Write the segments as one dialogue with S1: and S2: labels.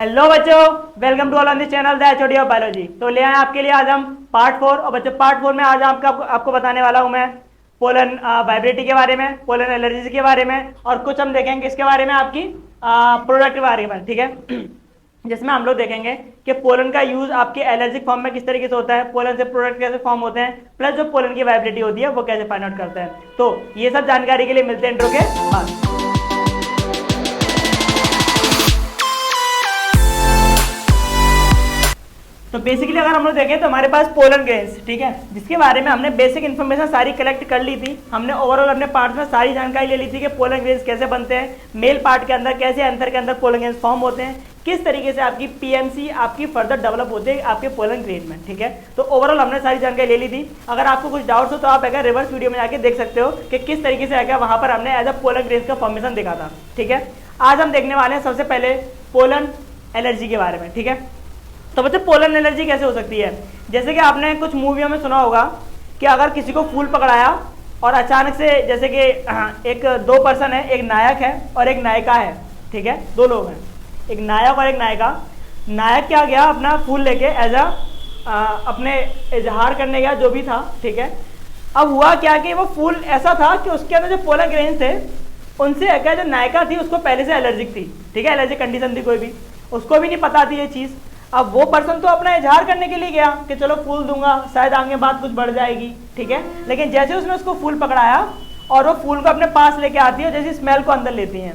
S1: Hello बच्चों, welcome to all on this channel the HOD of biology. तो ले आए आपके लिए आज हम पार्ट 4। और बच्चों पार्ट 4 में आज आपको बताने वाला हूं मैं पोलन वाइब्रेटी के बारे में, पोलन एलर्जी के बारे में, और कुछ हम देखेंगे इसके बारे में आपकी प्रोडक्ट के बारे में। ठीक है, जिसमें हम लोग देखेंगे कि पोलन का यूज आपके एलर्जिक फॉर्म में किस तरीके से होता है, पोलन से प्रोडक्ट कैसे फॉर्म होते हैं, प्लस जो पोलन की वाइब्रेटी होती है वो कैसे फाइंड आउट करते हैं। तो ये सब जानकारी के लिए मिलते हैं इंट्रो के बाद। तो बेसिकली अगर हम लोग देखें तो हमारे पास पोलन ग्रेन्स, ठीक है, जिसके बारे में हमने बेसिक इन्फॉर्मेशन सारी कलेक्ट कर ली थी। हमने ओवरऑल अपने पार्ट में सारी जानकारी ले ली थी कि पोलन ग्रेन्स कैसे बनते हैं, मेल पार्ट के अंदर कैसे एंथर के अंदर पोलन ग्रेन्स फॉर्म होते हैं, किस तरीके से आपकी पीएमसी आपकी फर्दर डेवलप होती है आपके पोलन ग्रेन में। ठीक है, तो ओवरऑल हमने सारी जानकारी ले ली थी। अगर आपको कुछ डाउट्स हो तो आप अगर रिवर्स वीडियो में जाके देख सकते हो कि किस तरीके से आगे वहां पर हमने एज अ पोलन ग्रेन्स का फॉर्मेशन देखा था। ठीक है, आज हम देखने वाले हैं सबसे पहले पोलन एलर्जी के बारे में। ठीक है, तो बच्चों पोलन एलर्जी कैसे हो सकती है, जैसे कि आपने कुछ मूवियों में सुना होगा कि अगर किसी को फूल पकड़ाया और अचानक से, जैसे कि एक दो पर्सन है, एक नायक है और एक नायिका है। ठीक है, दो लोग हैं, एक नायक और एक नायिका। नायक क्या गया अपना फूल लेके एज अपने इजहार करने गया जो भी था। ठीक है, अब हुआ क्या कि वो फूल ऐसा था कि उसके अंदर जो पोलन ग्रेन्स थे उनसे क्या, जो नायिका थी उसको पहले से एलर्जिक थी। ठीक है, एलर्जिक कंडीशन थी, कोई भी उसको भी नहीं पता थी ये चीज़। अब वो पर्सन तो अपना इजहार करने के लिए गया कि चलो फूल दूंगा, शायद आगे बात कुछ बढ़ जाएगी। ठीक है, लेकिन जैसे उसने उसको फूल पकड़ाया और वो फूल को अपने पास लेके आती है, जैसे स्मेल को अंदर लेती हैं,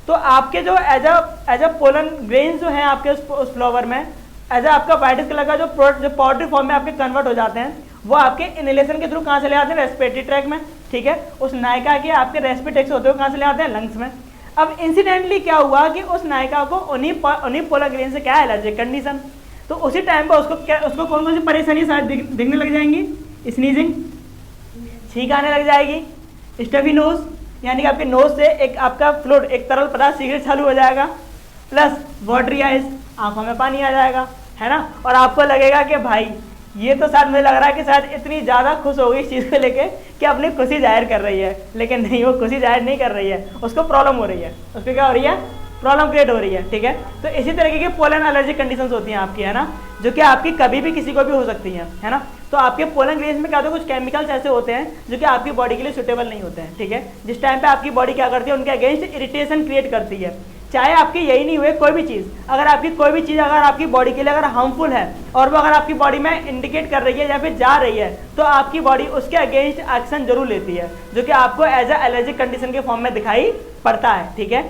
S1: तो आपके जो एज अ पोलन ग्रेन्स जो हैं आपके उस फ्लावर में एज आपका वाइट कलर का जो पाउडरी फॉर्म में आपके कन्वर्ट हो जाते हैं, वो आपके इनहेलेशन के थ्रू कहाँ से ले आते हैं, रेस्पिरेटरी ट्रैक में। ठीक है, उस नायिका के आपके रेस्पिरेटरी ट्रैक से होते हुए कहाँ से ले आते हैं, लंग्स में। अब इंसिडेंटली क्या हुआ कि उस नायिका को उन्हीं पोलन ग्रेन से क्या एलर्जिक कंडीशन, तो उसी टाइम पर उसको कौन कौन सी परेशानी शायद दिखने लग जाएंगी, स्नीजिंग, छींक आने लग जाएगी, स्टफी नोज, यानी कि आपके नोज से एक आपका फ्लूइड, एक तरल पदार्थ सीक्रेट चालू हो जाएगा, प्लस वाटरी आइज, आंखों में पानी आ जाएगा, है ना। और आपको लगेगा कि भाई ये तो शायद मुझे लग रहा है कि शायद इतनी ज़्यादा खुश हो गई इस चीज़ को लेके कि अपनी खुशी जाहिर कर रही है, लेकिन नहीं, वो खुशी जाहिर नहीं कर रही है, उसको प्रॉब्लम हो रही है, उसको क्या हो रही है, प्रॉब्लम क्रिएट हो रही है। ठीक है, तो इसी तरीके की पोलन एलर्जी कंडीशंस होती हैं आपकी, है ना, जो कि आपकी कभी भी किसी को भी हो सकती हैं, है ना। तो आपके पोलन ग्रेन्स में क्या होता है, कुछ केमिकल्स ऐसे होते हैं जो कि आपकी बॉडी के लिए सुटेबल नहीं होते हैं। ठीक है, जिस टाइम पे आपकी बॉडी क्या करती है, उनके अगेंस्ट इरिटेशन क्रिएट करती है। चाहे आपकी यही नहीं हुए, कोई भी चीज़, अगर आपकी कोई भी चीज़ अगर आपकी बॉडी के लिए अगर हार्मफुल है और वो अगर आपकी बॉडी में इंडिकेट कर रही है या फिर जा रही है, तो आपकी बॉडी उसके अगेंस्ट एक्शन जरूर लेती है, जो कि आपको एज अ एलर्जिक कंडीशन के फॉर्म में दिखाई पड़ता है। ठीक है,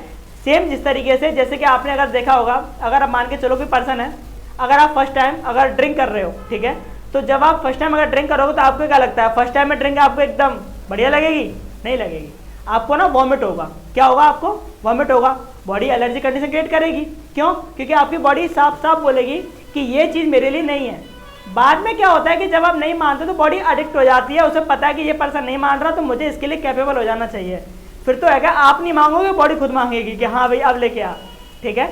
S1: सेम जिस तरीके से, जैसे कि आपने अगर देखा होगा, अगर आप मान के चलो कोई पर्सन है, अगर आप फर्स्ट टाइम अगर ड्रिंक कर रहे हो, ठीक है, तो जब आप फर्स्ट टाइम अगर ड्रिंक करोगे तो आपको क्या लगता है, फर्स्ट टाइम में ड्रिंक आपको एकदम बढ़िया लगेगी, नहीं लगेगी, आपको ना वॉमिट होगा। क्या होगा, आपको वॉमिट होगा, बॉडी एलर्जी कंडीशन क्रिएट करेगी। क्यों, क्योंकि आपकी बॉडी साफ साफ बोलेगी कि ये चीज़ मेरे लिए नहीं है। बाद में क्या होता है कि जब आप नहीं मानते तो बॉडी एडिक्ट हो जाती है, उसे पता है कि ये पर्सन नहीं मान रहा तो मुझे इसके लिए कैपेबल हो जाना चाहिए, फिर तो है क्या, आप नहीं मांगोगे, बॉडी खुद मांगेगी कि हाँ भाई अब लेके आ। ठीक है,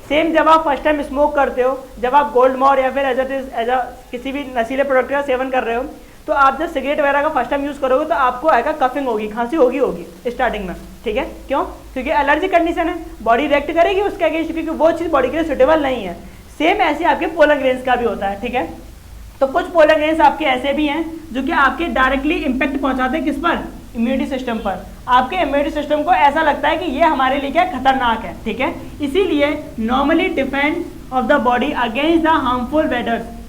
S1: सेम जब आप फर्स्ट टाइम स्मोक करते हो, जब आप गोल्ड मॉर या फिर एज किसी भी नशीले प्रोडक्ट का सेवन कर रहे हो, तो आप जब सिगरेट वगैरह का फर्स्ट टाइम यूज़ करोगे तो आपको आएगा कफिंग होगी, खांसी होगी स्टार्टिंग में। ठीक है, क्यों, क्योंकि एलर्जी कंडीशन है, बॉडी रिएक्ट करेगी उसके अगेंस्ट, क्योंकि वो चीज़ बॉडी के लिए सुटेबल नहीं है। सेम ऐसे आपके पोलन ग्रेन्स का भी होता है। ठीक है, तो कुछ पोलन ग्रेन्स आपके ऐसे भी हैं जो कि आपके डायरेक्टली इंपैक्ट पहुंचाते हैं किस पर, इम्यूनिटी सिस्टम पर। आपके इम्यूनिटी सिस्टम को ऐसा लगता है कि ये हमारे लिए क्या खतरनाक है। ठीक है, इसीलिए normally defend of the body against the harmful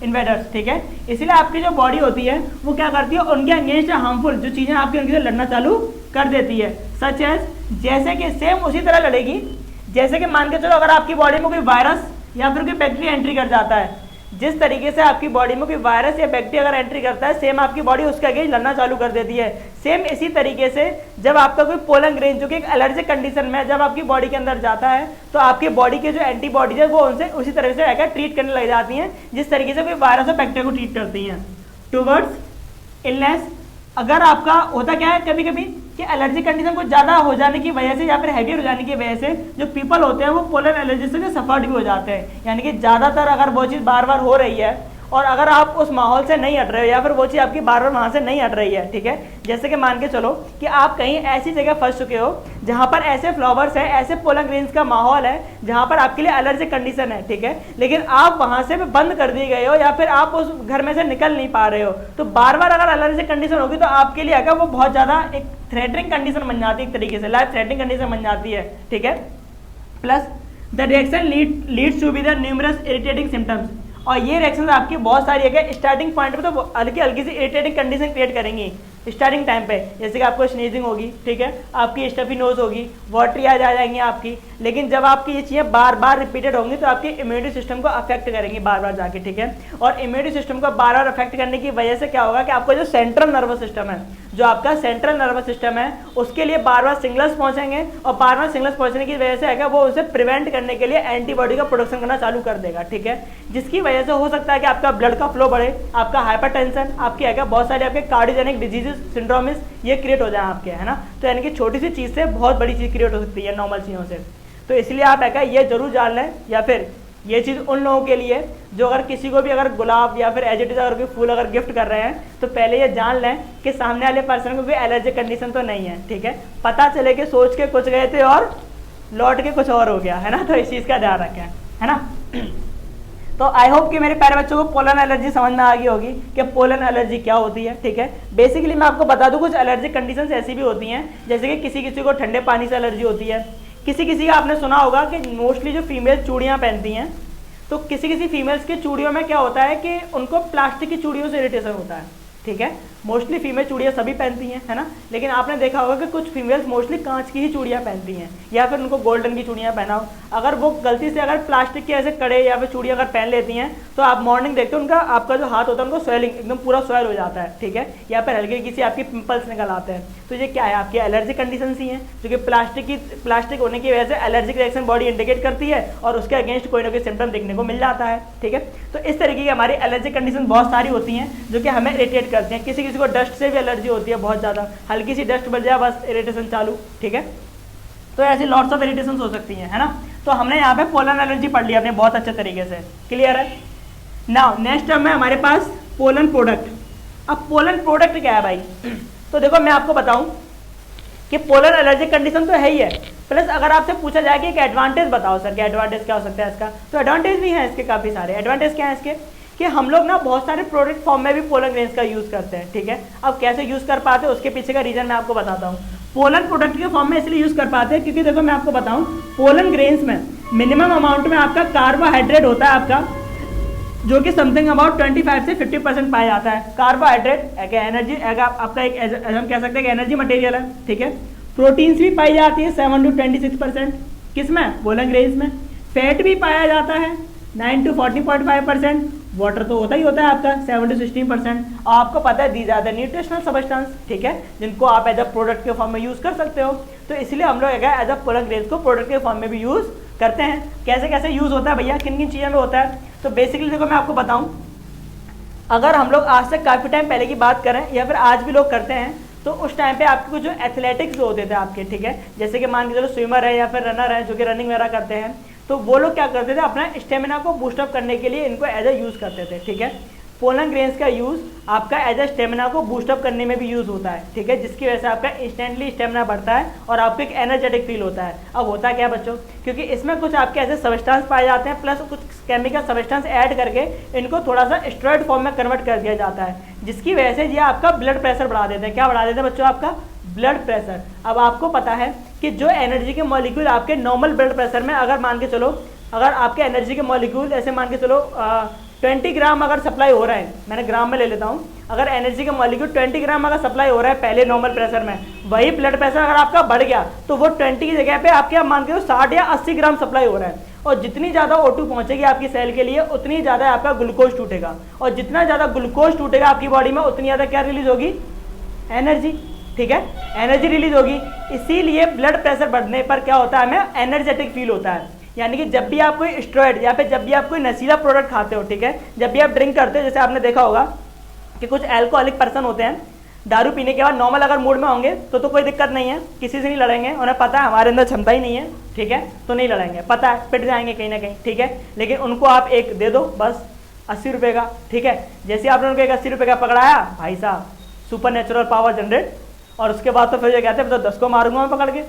S1: invaders. ठीक है, इसीलिए आपकी जो बॉडी होती है वो क्या करती है, उनके अगेंस्ट हार्मफुल जो चीज़ें आपके उनके से लड़ना चालू कर देती है। सच एज, जैसे कि सेम उसी तरह लड़ेगी, जैसे कि मान के चलो अगर आपकी बॉडी में कोई वायरस या फिर कोई बैक्टीरिया एंट्री कर जाता है, जिस तरीके से आपकी बॉडी में कोई वायरस या बैक्टीरिया अगर एंट्री करता है, सेम आपकी बॉडी उसके अगेंस्ट लड़ना चालू कर देती है। सेम इसी तरीके से जब आपका कोई पोलन ग्रेन जो कि एक एलर्जिक कंडीशन में जब आपकी बॉडी के अंदर जाता है, तो आपकी बॉडी के जो एंटीबॉडीज है वो उनसे उसी तरह से आकर ट्रीट करने लग जाती हैं, जिस तरीके से कोई वायरस और बैक्टीरिया को ट्रीट करती हैं टूवर्ड्स इलनेस। अगर आपका होता क्या है कभी कभी कि एलर्जी कंडीशन कुछ ज़्यादा हो जाने की वजह से या फिर हैवियर हो जाने की वजह से जो पीपल होते हैं वो पोलन एलर्जी से सफर्ड भी हो जाते हैं, यानी कि ज़्यादातर अगर वो चीज़ बार बार हो रही है और अगर आप उस माहौल से नहीं हट रहे हो या फिर वो चीज़ आपकी बार बार वहाँ से नहीं हट रही है, ठीक है, जैसे कि मान के चलो कि आप कहीं ऐसी जगह फंस चुके हो जहाँ पर ऐसे फ्लावर्स है, ऐसे पोलन ग्रेन्स का माहौल है जहाँ पर आपके लिए एलर्जिक कंडीशन है, ठीक है, लेकिन आप वहाँ से बंद कर दिए गए हो या फिर आप उस घर में से निकल नहीं पा रहे हो, तो बार बार अगर एलर्जिक कंडीशन होगी तो आपके लिए अगर वो बहुत ज़्यादा एक थ्रेटनिंग कंडीशन बन जाती है, एक तरीके से लाइफ थ्रेटनिंग कंडीशन बन जाती है, ठीक है। Plus the reaction leads to be the numerous irritating symptoms, और ये रिएक्शन आपकी बहुत सारी है, स्टार्टिंग पॉइंट पे तो हल्की हल्की सी इरिटेटिंग कंडीशन क्रिएट करेंगी स्टार्टिंग टाइम पे, जैसे कि आपको स्नीजिंग होगी, ठीक है, आपकी स्टफी नोज होगी, वाटरी आ जाएंगी आपकी, लेकिन जब आपकी ये चीज़ें बार बार रिपीटेड होंगी तो आपके इम्यूनिटी सिस्टम को अफेक्ट करेंगी बार बार जाके, ठीक है, और इम्यूनिटी सिस्टम को बार बार अफेक्ट करने की वजह से क्या होगा कि आपका जो सेंट्रल नर्वस सिस्टम है, जो आपका सेंट्रल नर्वस सिस्टम है, उसके लिए बार बार सिग्नल्स पहुंचेंगे और बार बार सिग्नल्स पहुंचने की वजह से आएगा वो उसे प्रिवेंट करने के लिए एंटीबॉडी का प्रोडक्शन करना चालू कर देगा, ठीक है, जिसकी वजह से हो सकता है कि आपका ब्लड का फ्लो बढ़े, आपका हाइपरटेंशन, आपकी आएगा बहुत सारे आपके कार्डियोजेनिक डिजीजेस, सिंड्रोमिस ये क्रिएट हो जाए आपके, है ना। तो यानी कि छोटी सी चीज़ से बहुत बड़ी चीज़ क्रिएट हो सकती है नॉर्मल चीज़ों से, तो इसलिए आप है ये जरूर जान लें, या फिर ये चीज़ उन लोगों के लिए जो अगर किसी को भी अगर गुलाब या फिर एज इट इज अगर कोई फूल अगर गिफ्ट कर रहे हैं तो पहले ये जान लें कि सामने वाले पर्सन को भी एलर्जिक कंडीशन तो नहीं है, ठीक है, पता चले कि सोच के कुछ गए थे और लौट के कुछ और हो गया, है ना, तो इस चीज़ का ध्यान रखें, है ना। तो आई होप कि मेरे प्यारे बच्चों को पोलन एलर्जी समझ में आ गई होगी कि पोलन एलर्जी क्या होती है, ठीक है। बेसिकली मैं आपको बता दूं कुछ एलर्जिक कंडीशंस ऐसी भी होती हैं, जैसे कि किसी किसी को ठंडे पानी से एलर्जी होती है, किसी किसी का आपने सुना होगा कि मोस्टली जो फीमेल चूड़ियाँ पहनती हैं तो किसी किसी फीमेल्स की चूड़ियों में क्या होता है कि उनको प्लास्टिक की चूड़ियों से इरिटेशन होता है, ठीक है। मोस्टली फीमेल चूड़ियाँ सभी पहनती हैं, है ना, लेकिन आपने देखा होगा कि कुछ फीमेल्स मोस्टली कांच की ही चूड़ियाँ पहनती हैं या फिर उनको गोल्डन की चूड़ियाँ पहना हो। अगर वो गलती से अगर प्लास्टिक के ऐसे कड़े या फिर चूड़ियाँ अगर पहन लेती हैं तो आप मॉर्निंग देखते हो उनका आपका जो हाथ होता है उनको स्वेलिंग एकदम पूरा स्वेल हो जाता है, ठीक है, या फिर हल्के किसी आपकी पिंपल्स निकल आते हैं। तो ये क्या है, आपकी एलर्जिक कंडीशन ही है जो कि प्लास्टिक होने की वजह से एलर्जिक रिएक्शन बॉडी इंडिकेट करती है और उसके अगेंस्ट कोई ना कोई सिम्टम देखने को मिल जाता है, ठीक है। तो इस तरीके की हमारी एलर्जिक कंडीशन बहुत सारी होती हैं जो कि हमें इरिटेट करती हैं। किसी किसी को डस्ट से भी एलर्जी होती है बहुत ज़्यादा, हल्की सी डस्ट बच जाए बस इरिटेशन चालू, ठीक है। तो ऐसी लॉट्स ऑफ इरिटेशन हो सकती हैं, है ना। तो हमने यहाँ पे पोलन एलर्जी पढ़ लिया अपने बहुत अच्छे तरीके से, क्लियर है। नाउ नेक्स्ट टर्म है हमारे पास पोलन प्रोडक्ट। अब पोलन प्रोडक्ट क्या है भाई, तो देखो मैं आपको बताऊं कि पोलन एलर्जिक कंडीशन तो है ही है, प्लस अगर आपसे पूछा जाए कि एक एडवांटेज बताओ सर, क्या एडवांटेज क्या हो सकता है इसका, तो एडवांटेज भी है इसके काफ़ी सारे। एडवांटेज क्या है इसके कि हम लोग ना बहुत सारे प्रोडक्ट फॉर्म में भी पोलन ग्रेन्स का यूज़ करते हैं, ठीक है। अब कैसे यूज़ कर पाते हैं उसके पीछे का रीज़न मैं आपको बताता हूँ। पोलन प्रोडक्ट के फॉर्म में इसलिए यूज़ कर पाते हैं क्योंकि देखो मैं आपको बताऊँ पोलन ग्रेन्स में मिनिमम अमाउंट में आपका कार्बोहाइड्रेट होता है आपका, जो कि समथिंग अबाउट 25 से 50% पाया जाता है। कार्बोहाइड्रेट एक एनर्जी आपका एक हम कह सकते हैं कि एनर्जी मटेरियल है, ठीक है। प्रोटीन्स भी पाई जाती है 7 to 26%, किसमें, पोलन ग्रेन्स में। फैट भी पाया जाता है 9 to 40.5%। वाटर तो होता ही होता है आपका 7 to 16%। और आपको पता है these are the nutritional substance, ठीक है, जिनको आप एज अ प्रोडक्ट के फॉर्म में यूज़ कर सकते हो। तो इसलिए हम लोग एज अ पोलन ग्रेन्स को प्रोडक्ट के फॉर्म में भी यूज़ करते हैं। कैसे कैसे यूज़ होता है भैया, किन किन चीज़ों में होता है, तो बेसिकली देखो मैं आपको बताऊँ, अगर हम लोग आज से काफ़ी टाइम पहले की बात करें या फिर आज भी लोग करते हैं तो उस टाइम पे आपके कुछ जो एथलेटिक्स होते थे आपके, ठीक है, जैसे कि मान के चलो स्विमर है या फिर रनर है जो कि रनिंग वगैरह करते हैं, तो वो लोग क्या करते थे अपना स्टेमिना को बूस्टअप करने के लिए इनको एज अ यूज़ करते थे, ठीक है। पोलन ग्रेन्स का यूज़ आपका एज अ स्टेमिना को बूस्टअप करने में भी यूज़ होता है, ठीक है, जिसकी वजह से आपका इंस्टेंटली स्टेमिना बढ़ता है और आपको एक एनर्जेटिक फील होता है। अब होता क्या बच्चों, क्योंकि इसमें कुछ आपके ऐसे सब्सटेंस पाए जाते हैं प्लस कुछ केमिकल सब्सटेंस ऐड करके इनको थोड़ा सा स्टेरॉइड फॉर्म में कन्वर्ट कर दिया जाता है, जिसकी वजह से ये आपका ब्लड प्रेशर बढ़ा देते हैं। क्या बढ़ा देते हैं बच्चों, आपका ब्लड प्रेशर। अब आपको पता है कि जो एनर्जी के मॉलिक्यूल आपके नॉर्मल ब्लड प्रेशर में अगर मान के चलो, अगर आपके एनर्जी के मॉलिक्यूल ऐसे मान के चलो 20 ग्राम अगर सप्लाई हो रहा है, मैंने ग्राम में ले लेता हूँ, अगर एनर्जी का मॉलिक्यूल 20 ग्राम अगर सप्लाई हो रहा है पहले नॉर्मल प्रेशर में, वही ब्लड प्रेशर अगर आपका बढ़ गया तो वो 20 की जगह पे आपके आप मान के 60 या 80 ग्राम सप्लाई हो रहा है। और जितनी ज़्यादा O2 पहुंचेगी आपकी सेल के लिए उतनी ज़्यादा आपका ग्लूकोज टूटेगा, और जितना ज़्यादा ग्लूकोज टूटेगा आपकी बॉडी में उतनी ज़्यादा क्या रिलीज होगी, एनर्जी, ठीक है, एनर्जी रिलीज होगी। इसीलिए ब्लड प्रेशर बढ़ने पर क्या होता है, हमें एनर्जेटिक फील होता है। यानी कि जब भी आप कोई स्टेरॉइड या फिर जब भी आप कोई नशीला प्रोडक्ट खाते हो, ठीक है, जब भी आप ड्रिंक करते हो, जैसे आपने देखा होगा कि कुछ अल्कोहलिक पर्सन होते हैं, दारू पीने के बाद नॉर्मल अगर मूड में होंगे तो कोई दिक्कत नहीं है, किसी से नहीं लड़ेंगे, उन्हें पता है हमारे अंदर क्षमता ही नहीं है, ठीक है, तो नहीं लड़ेंगे, पता है पिट जाएंगे कहीं ना कहीं, ठीक है, लेकिन उनको आप एक दे दो बस, ₹80 का, ठीक है। जैसे आपने उनको एक ₹80 का पकड़ाया, भाई साहब सुपर नेचुरल पावर जनरेट, और उसके बाद तो फिर ये कहते हैं तो 10 को मारूंगा मैं पकड़ के।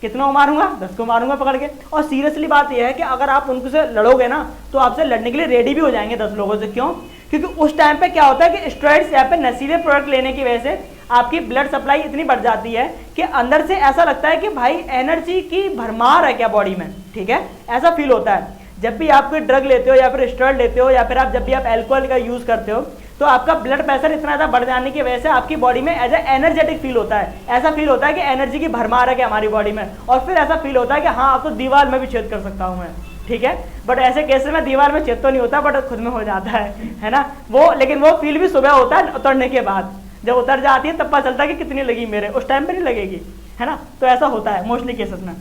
S1: कितना को मारूंगा? 10 को मारूंगा पकड़ के। और सीरियसली बात यह है कि अगर आप उनसे लड़ोगे ना तो आपसे लड़ने के लिए रेडी भी हो जाएंगे 10 लोगों से। क्यों? क्योंकि उस टाइम पे क्या होता है कि स्टेरॉइड्स यहाँ पे नशीले प्रोडक्ट लेने की वजह से आपकी ब्लड सप्लाई इतनी बढ़ जाती है कि अंदर से ऐसा लगता है कि भाई एनर्जी की भरमार है क्या बॉडी में, ठीक है, ऐसा फील होता है। जब भी आप कोई ड्रग लेते हो या फिर स्टेरॉइड लेते हो या फिर जब भी आप एल्कोहल का यूज करते हो तो आपका ब्लड प्रेशर इतना ज़्यादा बढ़ जाने की वजह से आपकी बॉडी में एज ए एनर्जेटिक फील होता है। ऐसा फील होता है कि एनर्जी की भरमार है कि हमारी बॉडी में, और फिर ऐसा फील होता है कि हाँ अब तो दीवार में भी छेद कर सकता हूँ मैं, ठीक है। बट ऐसे केस में दीवार में छेद तो नहीं होता, बट खुद में हो जाता है ना वो। लेकिन वो फील भी सुबह होता है उतरने के बाद, जब उतर जाती है तब पता चलता है कि कितनी लगी मेरे, उस टाइम पे नहीं लगेगी, है ना। तो ऐसा होता है मोस्टली केसेस में।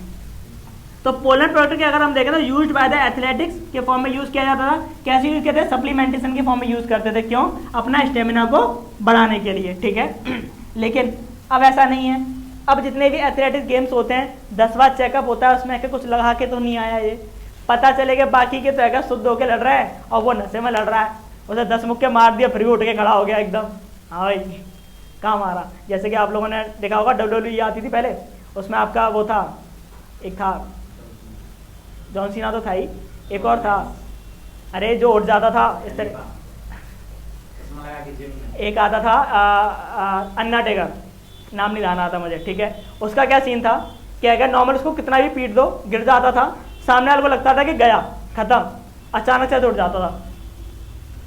S1: तो पोलर प्रोडक्ट के अगर हम देखें तो यूज्ड बाय द एथलेटिक्स के फॉर्म में यूज किया जाता था। कैसे यूज करते थे? सप्लीमेंटेशन के फॉर्म में यूज करते थे। क्यों? अपना स्टेमिना को बढ़ाने के लिए, ठीक है। लेकिन अब ऐसा नहीं है। अब जितने भी एथलेटिक्स गेम्स होते हैं 10वां चेकअप होता है, उसमें कुछ लगा के तो नहीं आया, ये पता चलेगा बाकी के तो है शुद्ध होकर लड़ रहा है और वो नशे में लड़ रहा है, उसे 10 मुक्के मार दिया फिर भी उठ के खड़ा हो गया एकदम। हाँ भाई कहाँ मारा? जैसे कि आप लोगों ने देखा होगा WWE आती थी पहले, उसमें आपका वो था, एक था जॉन सीना तो था ही, एक और था, अरे जो उठ जाता था इस तरह, एक आता था अन्नाटेकर, नाम नहीं ध्यान आता मुझे, ठीक है। उसका क्या सीन था कि अगर नॉर्मल उसको कितना भी पीट दो गिर जाता था, सामने वाले को लगता था कि गया खत्म, अचानक से उठ जाता था।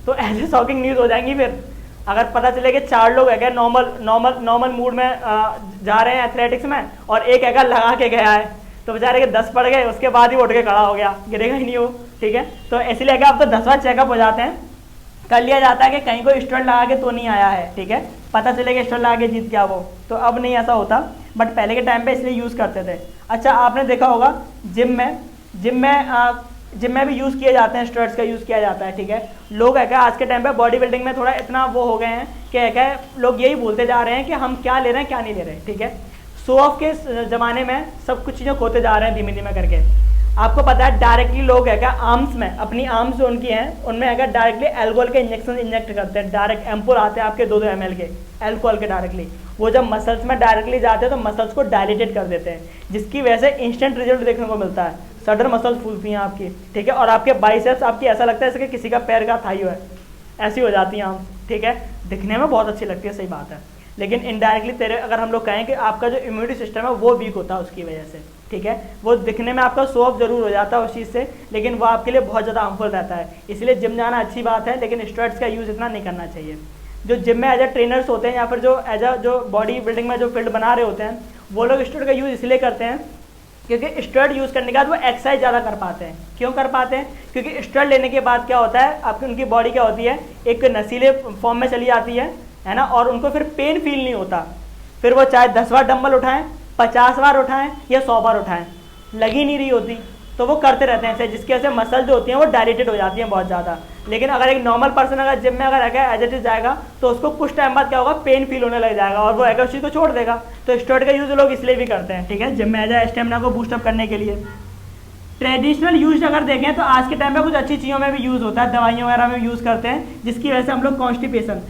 S1: तो ऐसे शॉकिंग न्यूज़ हो जाएंगी फिर अगर पता चले कि 4 लोग है नॉर्मल मूड में जा रहे हैं एथलेटिक्स में और एक है लगा के गया है, तो बेचारे के 10 पड़ गए, उसके बाद ही उठ के खड़ा हो गया, गिरेगा ही नहीं वो, ठीक है। तो इसलिए क्या अब तो 10वां चेकअप हो जाते हैं, कर लिया जाता है कि कहीं कोई स्टेरॉइड लगा के तो नहीं आया है, ठीक है, पता चलेगा स्टेरॉइड लगा के जीत गया वो। तो अब नहीं ऐसा होता, बट पहले के टाइम पे इसलिए यूज़ करते थे। अच्छा आपने देखा होगा जिम में भी यूज़ किए जाते हैं, स्टेरॉइड्स का यूज़ किया जाता है, ठीक है। लोग है क्या आज के टाइम पे बॉडी बिल्डिंग में थोड़ा इतना वो हो गए हैं कि है क्या लोग यही बोलते जा रहे हैं कि हम क्या ले रहे हैं क्या नहीं ले रहे हैं, ठीक है। शो ऑफ के ज़माने में सब कुछ चीज़ें खोते जा रहे हैं धीमे धीमे करके। आपको पता है डायरेक्टली लोग है क्या आर्म्स में, अपनी आर्म्स जो उनकी हैं उनमें है क्या डायरेक्टली एल्कोहल के इंजेक्शन इंजेक्ट करते हैं, डायरेक्ट एम्पुल आते हैं आपके 2-2 ml के एल्कोहल के डायरेक्टली। वो जब मसल्स में डायरेक्टली जाते हैं तो मसल्स को डायलेटेड कर देते हैं, जिसकी वजह से इंस्टेंट रिजल्ट देखने को मिलता है। सडन मसल्स फूलती हैं आपकी, ठीक है, और आपके बाइसेप्स आपकी ऐसा लगता है जैसे कि किसी का पैर का थाई है, ऐसी हो जाती हैं आर्म्स, ठीक है। दिखने में बहुत अच्छी लगती है, सही बात है, लेकिन इनडायरेक्टली तेरे अगर हम लोग कहें कि आपका जो इम्यूनिटी सिस्टम है वो वीक होता है उसकी वजह से, ठीक है। वो दिखने में आपका शो ऑफ जरूर हो जाता है उस चीज़ से, लेकिन वो आपके लिए बहुत ज़्यादा हार्मफुल रहता है। इसलिए जिम जाना अच्छी बात है, लेकिन स्टेरॉइड्स का यूज़ इतना नहीं करना चाहिए। जो जिम में एज ए ट्रेनर्स होते हैं या फिर जो एज अ जो बॉडी बिल्डिंग में जो फील्ड बना रहे होते हैं, वो लोग स्टेरॉइड का यूज़ इसलिए करते हैं क्योंकि स्टेरॉइड यूज़ करने के बाद वो एक्सरसाइज ज़्यादा कर पाते हैं। क्यों कर पाते हैं? क्योंकि स्टेरॉइड लेने के बाद क्या होता है आपकी उनकी बॉडी क्या होती है एक नशीले फॉर्म में चली जाती है ना, और उनको फिर पेन फील नहीं होता। फिर वो चाहे 10 बार डंबल उठाएं, 50 बार उठाएं या 100 बार उठाएं, लगी नहीं रही होती, तो वो करते रहते हैं ऐसे, जिसकी वजह से मसल जो होती हैं वो डायलेटेड हो जाती हैं बहुत ज़्यादा। लेकिन अगर एक नॉर्मल पर्सन अगर जिम में अगर एज इट इज जाएगा तो उसको कुछ टाइम बाद क्या होगा पेन फील होने लग जाएगा और वो उस चीज़ को छोड़ देगा। तो स्टेरॉइड का यूज़ लोग इसलिए भी करते हैं, ठीक है, जिम में एज ए स्टेमिना को बूस्टअप करने के लिए। ट्रेडिशनल यूज अगर देखें तो आज के टाइम पे कुछ अच्छी चीज़ों में भी यूज़ होता है, दवाइयों वगैरह में यूज़ करते हैं, जिसकी वजह से हम लोग कॉन्स्टिपेशन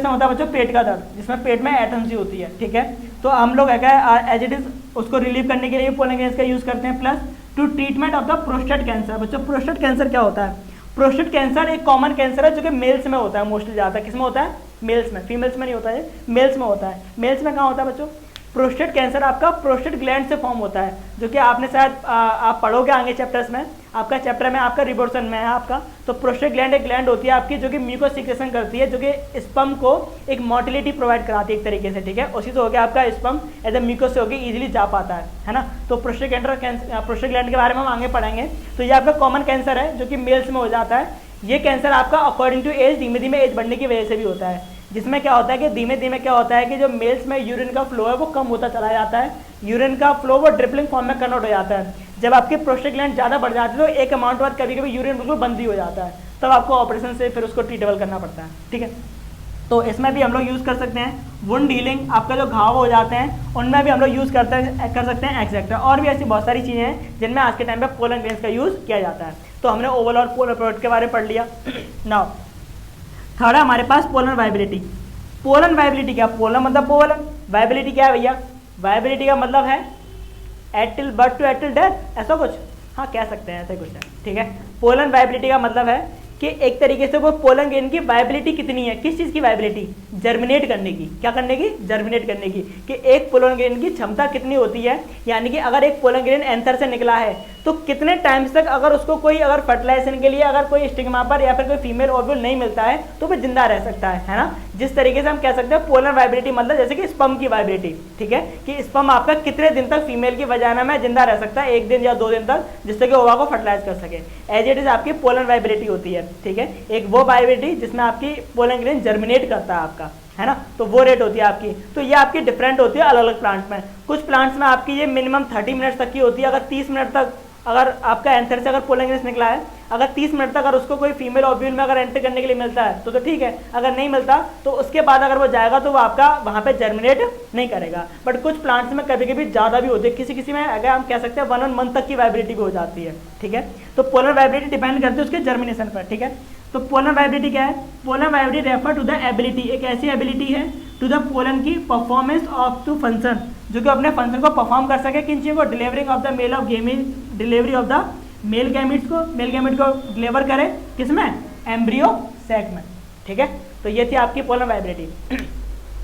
S1: होता है बच्चों, पेट का दर्द, जिसमें पेट में एटन्सी होती है, ठीक है। तो हम लोग एज इट इज़ उसको रिलीव करने के लिए पोलन ग्रेन्स का यूज़ करते हैं। Plus two treatment of the prostate cancer. बच्चों प्रोस्टेट कैंसर क्या होता है? प्रोस्टेट कैंसर एक कॉमन कैंसर है जो कि मेल्स में होता है, मोस्टली ज़्यादा किस में होता है? मेल्स में, फीमेल्स में नहीं होता है, मेल्स में होता है। मेल्स में कहाँ होता है बच्चों? प्रोस्टेट कैंसर आपका प्रोस्टेट ग्लैंड से फॉर्म होता है, जो कि आपने शायद आप पढ़ोगे आगे चैप्टर्स में, आपका चैप्टर में आपका रिपोर्शन में है आपका। तो प्रोस्टेट ग्लैंड एक ग्लैंड होती है आपकी जो कि म्यूकस सिक्रेशन करती है, जो कि स्पर्म को एक मोटिलिटी प्रोवाइड कराती है एक तरीके से, ठीक है। उसी से होकर आपका स्पर्म एज ए म्यूकस से होकर इजीली जा पाता है ना। तो प्रोस्टेट ग्लैंड के बारे में हम आगे पढ़ेंगे। तो ये आपका कॉमन कैंसर है जो कि मेल्स में हो जाता है। ये कैंसर आपका अकॉर्डिंग टू एज धीमे धीमे एज बढ़ने की वजह से भी होता है, जिसमें क्या होता है कि धीमे धीमे क्या होता है कि जो मेल्स में यूरिन का फ्लो है वो कम होता चला जाता है। यूरिन का फ्लो वो ड्रिपलिंग फॉर्म में कन्वर्ट हो जाता है। जब आपकी प्रोस्टेट ग्लैंड ज़्यादा बढ़ जाती है तो एक अमाउंट बाद कभी कभी यूरिन बिल्कुल बंद ही हो जाता है, तब आपको ऑपरेशन से फिर उसको ट्रीटेबल करना पड़ता है, ठीक है। तो इसमें भी हम लोग यूज़ कर सकते हैं वुंड हीलिंग, आपका जो घाव हो जाते हैं उनमें भी हम लोग यूज़ कर सकते हैं एक्सेक्ट्रा। और भी ऐसी बहुत सारी चीज़ें हैं जिनमें आज के टाइम पे पोलन ग्रेन्स का यूज़ किया जाता है। तो हमने ओवरऑल पोलर प्रोडक्ट के बारे में पढ़ लिया। नाउ थर्ड है हमारे पास पोलन वाइबिलिटी। पोलन वाइबिलिटी क्या, पोलन मतलब पोलन, वाइबिलिटी क्या है भैया, वाइबिलिटी का मतलब है एटिल बर्थ टू एटिल डेथ, ऐसा कुछ, हाँ कह सकते हैं ऐसा कुछ है, ठीक है। पोलन वाइबिलिटी का मतलब है कि एक तरीके से वो पोलन ग्रेन की वाइबिलिटी कितनी है, किस चीज़ की वाइबिलिटी, जर्मिनेट करने की, क्या करने की, जर्मिनेट करने की, कि एक पोलन ग्रेन की क्षमता कितनी होती है, यानी कि अगर एक पोलन ग्रेन एंथर से निकला है तो कितने टाइम्स तक अगर उसको कोई अगर फर्टिलाइजेशन के लिए अगर कोई स्टिग्मा पर या फिर कोई फीमेल ओव्यूल नहीं मिलता है तो वो जिंदा रह सकता है ना। जिस तरीके से हम कह सकते हैं पोलन वाइबिलिटी मतलब जैसे कि स्पर्म की वाइबिलिटी, ठीक है, कि स्पर्म आपका कितने दिन तक फीमेल की वजाना में जिंदा रह सकता है, 1 दिन या 2 दिन तक, जिससे कि ओवा को फर्टिलाइज कर सके, एज इट इज आपकी पोलन वाइबिलिटी होती है, ठीक है। एक वो वाइबिलिटी जिसमें आपकी पोलन ग्रेन जर्मिनेट करता है आपका, है ना, तो वो रेट होती है आपकी। तो ये आपकी डिफरेंट होती है अलग अलग प्लांट्स में। कुछ प्लांट्स में आपकी ये मिनिमम 30 मिनट तक की होती है। अगर 30 मिनट तक अगर आपका एंथर से अगर पोलन ग्रेन निकला है, अगर 30 मिनट तक अगर उसको कोई फीमेल ओव्यूल में अगर एंटर करने के लिए मिलता है तो ठीक है, अगर नहीं मिलता तो उसके बाद अगर वो जाएगा तो वो आपका वहाँ पे जर्मिनेट नहीं करेगा। बट कुछ प्लांट्स में कभी कभी ज़्यादा भी होती है, किसी किसी में अगर हम कह सकते हैं 1 मंथ तक की वाइबिलिटी भी हो जाती है, ठीक है। तो पोलन वाइबिलिटी डिपेंड करती है उसके जर्मिनेशन पर, ठीक है। तो पोलन वाइबिलिटी क्या है, pollen viability refer to the ability, एक ऐसी एबिलिटी है टू द पोलन की परफॉर्मेंस ऑफ टू फंक्शन, जो कि अपने फंक्शन को परफॉर्म कर सके, किन चीज़ों को, delivering of the male of gaming, delivery of the male gametes को, मेल गैमिट को डिलीवर करे किसमें, एम्ब्रियो सैक में, ठीक है। तो ये थी आपकी पोलन वाइबिलिटी।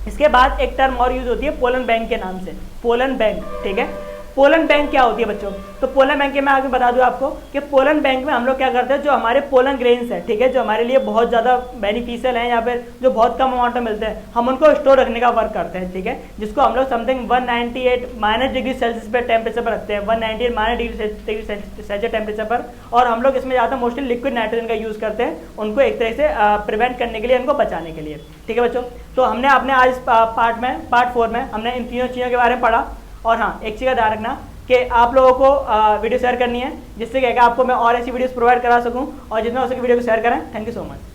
S1: इसके बाद एक टर्म और यूज होती है पोलन बैंक के नाम से, पोलन बैंक, ठीक है। पोलन बैंक क्या होती है बच्चों, तो पोलन बैंक के मैं आगे बता दूं आपको कि पोलन बैंक में हम लोग क्या करते हैं, जो हमारे पोलन ग्रेन्स है, ठीक है, जो हमारे लिए बहुत ज़्यादा बेनिफिशियल हैं या फिर जो बहुत कम अमाउंट में मिलते हैं, हम उनको स्टोर रखने का वर्क करते हैं, ठीक है, जिसको हम लोग समथिंग 198 -डिग्री सेल्सियस पर टेम्परेचर पर रखते हैं, 198 -डिग्री सेल्सियस टेम्परेचर पर। और हम लोग इसमें ज़्यादा मोस्टली लिक्विड नाइट्रोजन का यूज़ करते हैं, उनको एक तरह से प्रिवेंट करने के लिए, उनको बचाने के लिए, ठीक है बच्चों। तो हमने अपने आज पार्ट 4 में हमने इन तीनों चीज़ों के बारे में पढ़ा। और हाँ, एक चीज़ का ध्यान रखना कि आप लोगों को वीडियो शेयर करनी है, जिससे कि आपको मैं और ऐसी वीडियोस प्रोवाइड करा सकूं, और जितना हो सके वीडियो को शेयर करें। Thank you so much.